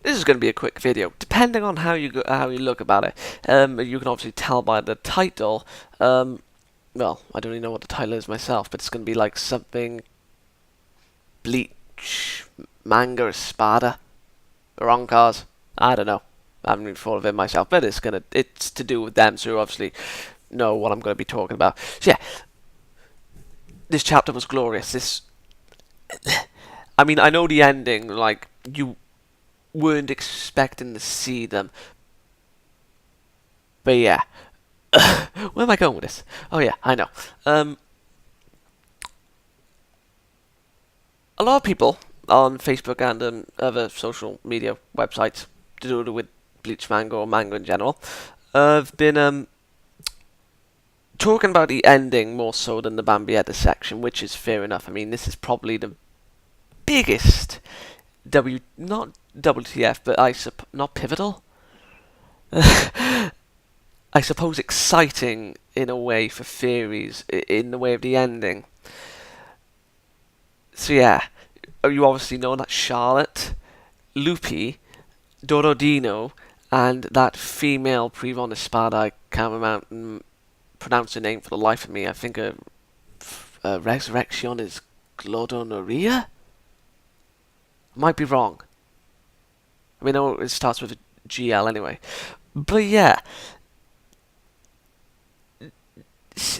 this is going to be a quick video, depending on how you look about it. You can obviously tell by the title. Well, I don't even know what the title is myself, but it's going to be like something Bleach, manga, espada, Arrancars. I don't know. I haven't even thought of it myself, but it's to do with them, so you obviously know what I'm going to be talking about. So yeah, this chapter was glorious. I mean, I know the ending, like, you weren't expecting to see them, but yeah. Where am I going with this? Oh yeah, I know. A lot of people on Facebook and other social media websites to do with Bleach manga or manga in general have been talking about the ending more so than the Bambietta section, which is fair enough. I mean, this is probably the biggest not WTF, but not pivotal. I suppose exciting in a way for theories in the way of the ending. So yeah, you obviously know that Charlotte, Lupi, Dorodino, and that female Privon Espada, I can't pronounce her name for the life of me. I think Resurrection is Glodonoria? Might be wrong. I mean, it starts with a GL anyway. But yeah,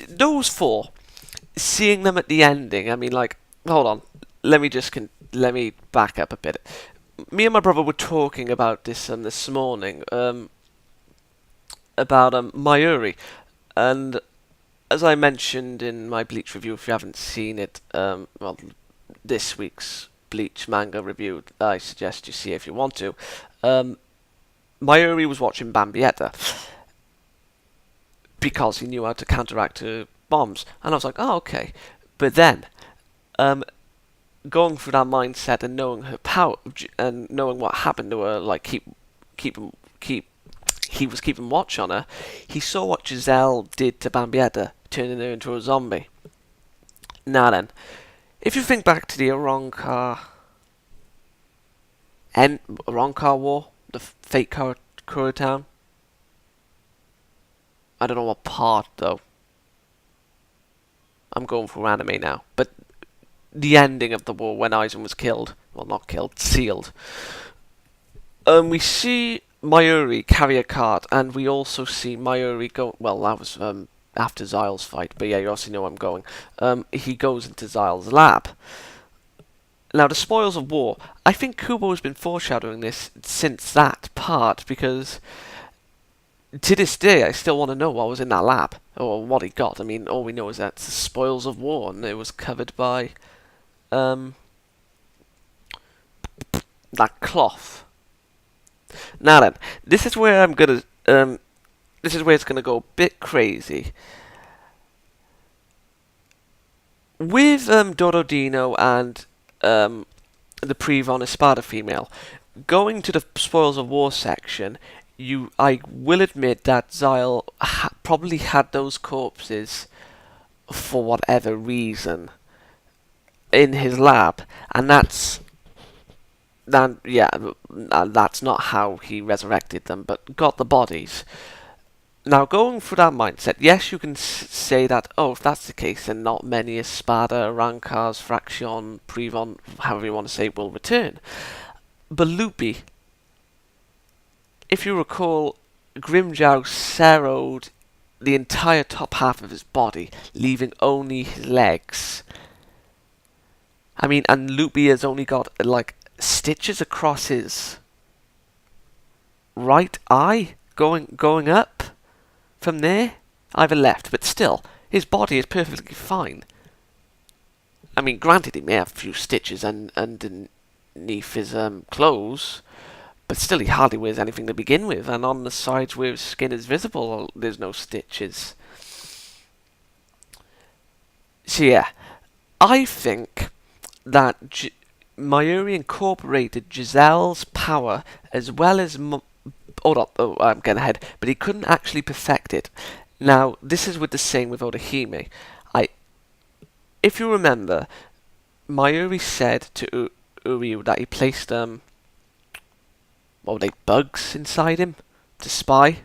those four, seeing them at the ending, I mean, like, hold on, let me back up a bit. Me and my brother were talking about this morning, about Mayuri, and as I mentioned in my Bleach review, if you haven't seen it, well, this week's Bleach manga review, I suggest you see if you want to. Mayuri was watching Bambietta because he knew how to counteract her bombs, and I was like, oh, okay. But then, going through that mindset and knowing her power and knowing what happened to her, like he was keeping watch on her. He saw what Giselle did to Bambietta, turning her into a zombie. Now then, if you think back to the Arrancar War, the fake Kura town. I don't know what part though. I'm going for anime now, but the ending of the war when Aizen was killed, well, not killed, sealed. We see Mayuri carry a cart, and we also see Mayuri go. Well, that was after Zyle's fight, but yeah, you also know I'm going. He goes into Zyle's lab. Now, the spoils of war. I think Kubo has been foreshadowing this since that part, because to this day, I still want to know what was in that lab, or what he got. I mean, all we know is that it's the spoils of war, and it was covered by that cloth. Now then, this is where this is where it's gonna go a bit crazy. With Dorodino and the Privon Espada female, going to the spoils of war section, I will admit that Zyle probably had those corpses for whatever reason in his lab, and that's not how he resurrected them, but got the bodies. Now, going through that mindset, yes, you can say that, oh, if that's the case, then not many Espada, Arrancars, Fraction, Privon, however you want to say, will return. But Lupi, if you recall, Grimjow serrowed the entire top half of his body, leaving only his legs. I mean, and Lupi has only got, like, stitches across his right eye going up from there, either left, but still, his body is perfectly fine. I mean, granted, he may have a few stitches underneath his clothes, but still, he hardly wears anything to begin with, and on the sides where his skin is visible, there's no stitches. So yeah, I think that Mayuri incorporated Giselle's power as well as I'm getting ahead, but he couldn't actually perfect it. Now, this is with the same with Orihime. If you remember, Mayuri said to Uryu that he placed what were they, bugs inside him to spy?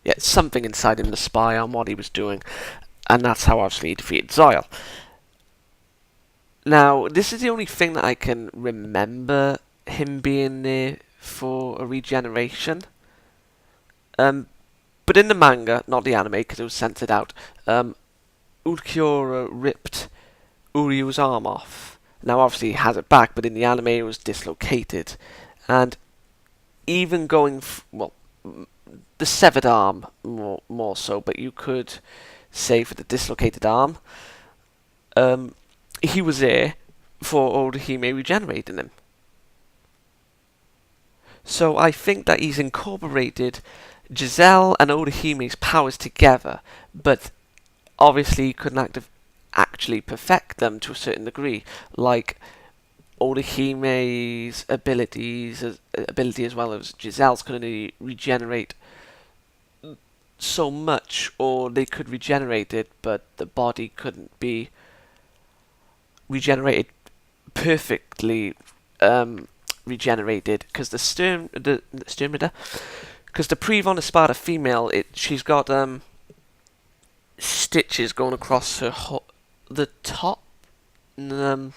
Yeah, something inside him to spy on what he was doing, and that's how obviously he defeated Zyle. Now, this is the only thing that I can remember him being there for a regeneration. But in the manga, not the anime because it was censored out, Ulquiorra ripped Uryu's arm off. Now, obviously, he has it back, but in the anime, it was dislocated. And even going, well, the severed arm more so, but you could say for the dislocated arm, he was there for Orihime regenerating him. So I think that he's incorporated Giselle and Orihime's powers together, but obviously he couldn't actually perfect them to a certain degree, like Orihime's ability as well as Giselle's could only regenerate so much, or they could regenerate it, but the body couldn't be regenerated perfectly. Regenerated because the Sturmritter, because the Prevon Espada female, she's got stitches going across her the top, down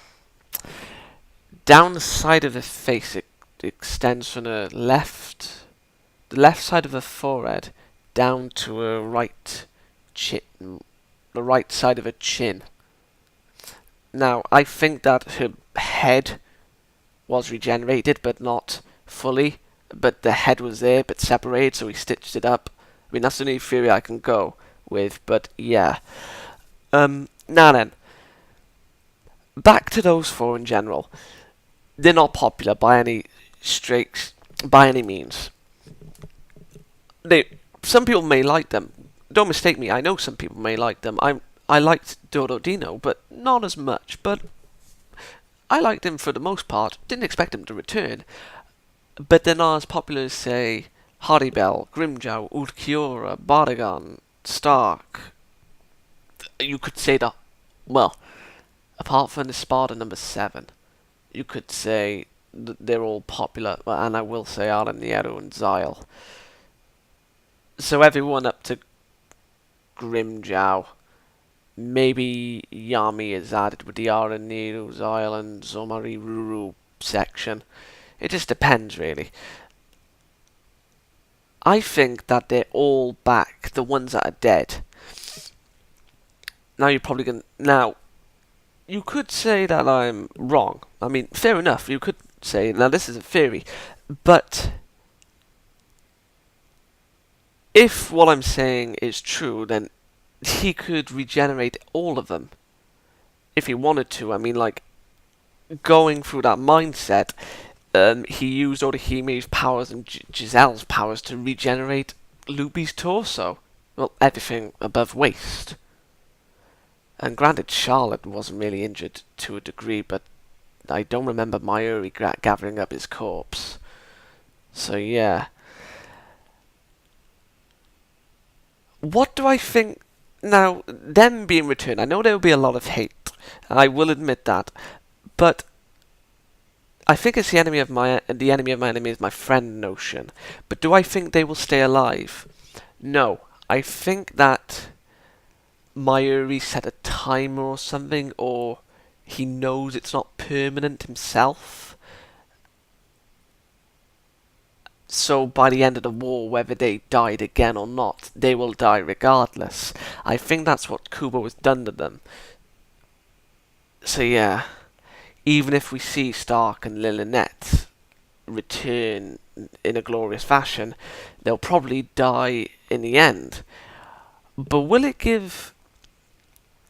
the side of her face. It extends from the left side of her forehead down to her right chin, the right side of her chin. Now I think that her head was regenerated, but not fully. But the head was there, but separated, so he stitched it up. I mean, that's the only theory I can go with, but yeah. Now then, back to those four in general. They're not popular by any means. Some people may like them. Don't mistake me, I know some people may like them. I liked Dodo Dino, but not as much. But I liked him for the most part. Didn't expect him to return. But they're not as popular as, say, Haribel, Grimjow, Ulquiorra, Bardagon, Stark. You could say that, well, apart from the Sparta number 7, you could say that they're all popular. And I will say Araniero and Zyle. So everyone up to Grimjow. Maybe Yami is added with the Araniero, Zyle and Zomari Ruru section. It just depends, really. I think that they're all back, the ones that are dead. Now you're probably going to... Now, you could say that I'm wrong. I mean, fair enough, you could say... Now, this is a theory. But if what I'm saying is true, then he could regenerate all of them if he wanted to. I mean, like, going through that mindset, he used Orihime's powers and Giselle's powers to regenerate Luby's torso. Well, everything above waist. And granted, Charlotte wasn't really injured to a degree, but I don't remember Mayuri gathering up his corpse. So, yeah. What do I think? Now, them being returned, I know there will be a lot of hate. I will admit that. But I think it's the enemy of my enemy is my friend notion. But do I think they will stay alive? No. I think that Mayuri set a timer or something, or he knows it's not permanent himself. So by the end of the war, whether they died again or not, they will die regardless. I think that's what Kubo has done to them. So yeah, even if we see Stark and Lilynette return in a glorious fashion, they'll probably die in the end. But will it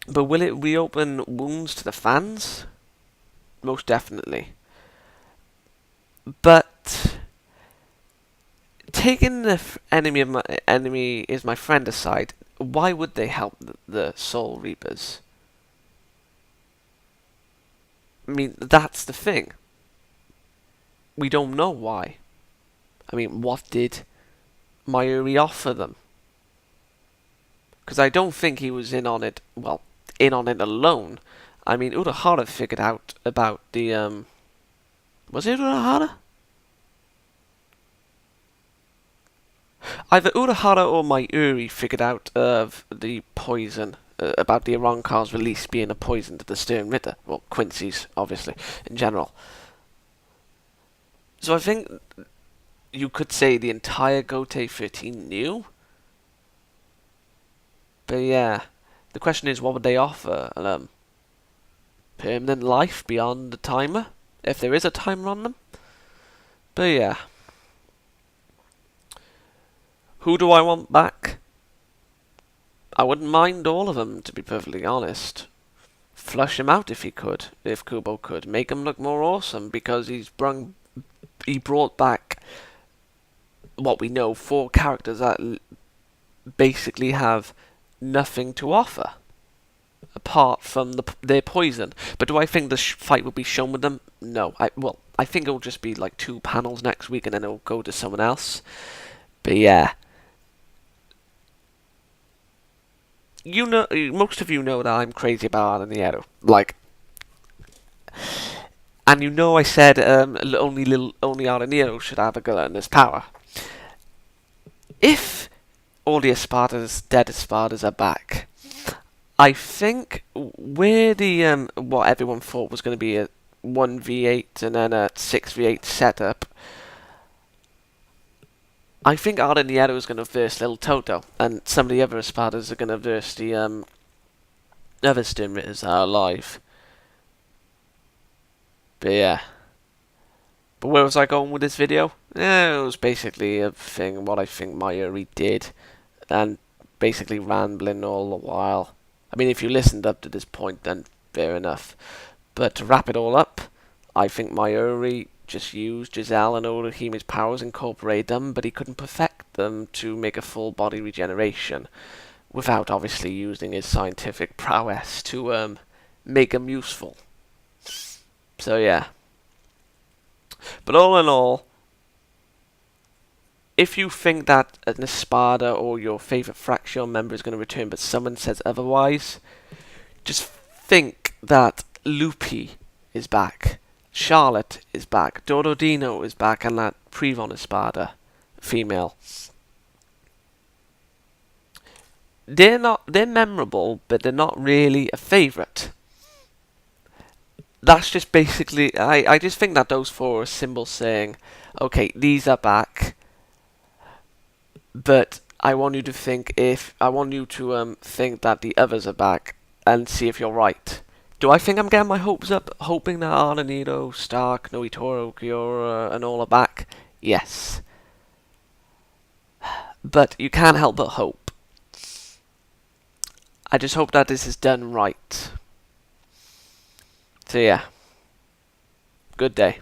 reopen wounds to the fans? Most definitely. But taking the enemy is my friend aside, why would they help the Soul Reapers? I mean, that's the thing. We don't know why. I mean, what did Mayuri offer them? Because I don't think he was in on it alone. I mean, Urahara figured out about the, was it Urahara? either Urahara or Mayuri figured out of the poison, about the Arrancars' release being a poison to the Stern Ritter. Well, Quincy's, obviously, in general. So I think you could say the entire Gotei 13 knew. But yeah, the question is, what would they offer? Permanent life beyond the timer? If there is a timer on them? But yeah. Who do I want back? I wouldn't mind all of them, to be perfectly honest. Flush him out if he could, if Kubo could. Make him look more awesome, because he brought back what we know, 4 characters that basically have nothing to offer apart from their poison. But do I think the fight will be shown with them? No. I think it'll just be like 2 panels next week and then it'll go to someone else. But yeah. You know, most of you know that I'm crazy about Arrancars. Like, and you know I said only Arrancars should have a gluttonous power. If all the dead Espadas are back, I think where the what everyone thought was going to be a 1v8 and then a 6v8 setup, I think Arrancars is going to verse Little Toto, and some of the other Espadas are going to verse the other Stern Ritters that are alive. But yeah. But where was I going with this video? Yeah, it was basically a thing, what I think Mayuri did, and basically rambling all the while. I mean, if you listened up to this point, then fair enough. But to wrap it all up, I think Mayuri just used Giselle and Orohime's powers, incorporate them, but he couldn't perfect them to make a full body regeneration, without obviously using his scientific prowess to make them useful. So yeah. But all in all, if you think that an Espada or your favourite Fraction member is going to return but someone says otherwise, just think that Lupi is back, Charlotte is back, Dorodino is back, and that Prevon Espada, female. They're memorable, but they're not really a favourite. That's just basically, I just think that those 4 are symbols saying, okay, these are back, but I want you to think think that the others are back, and see if you're right. Do I think I'm getting my hopes up, hoping that Arrancars, Stark, Noitoro, Kiora, and all are back? Yes. But you can't help but hope. I just hope that this is done right. So yeah. Good day.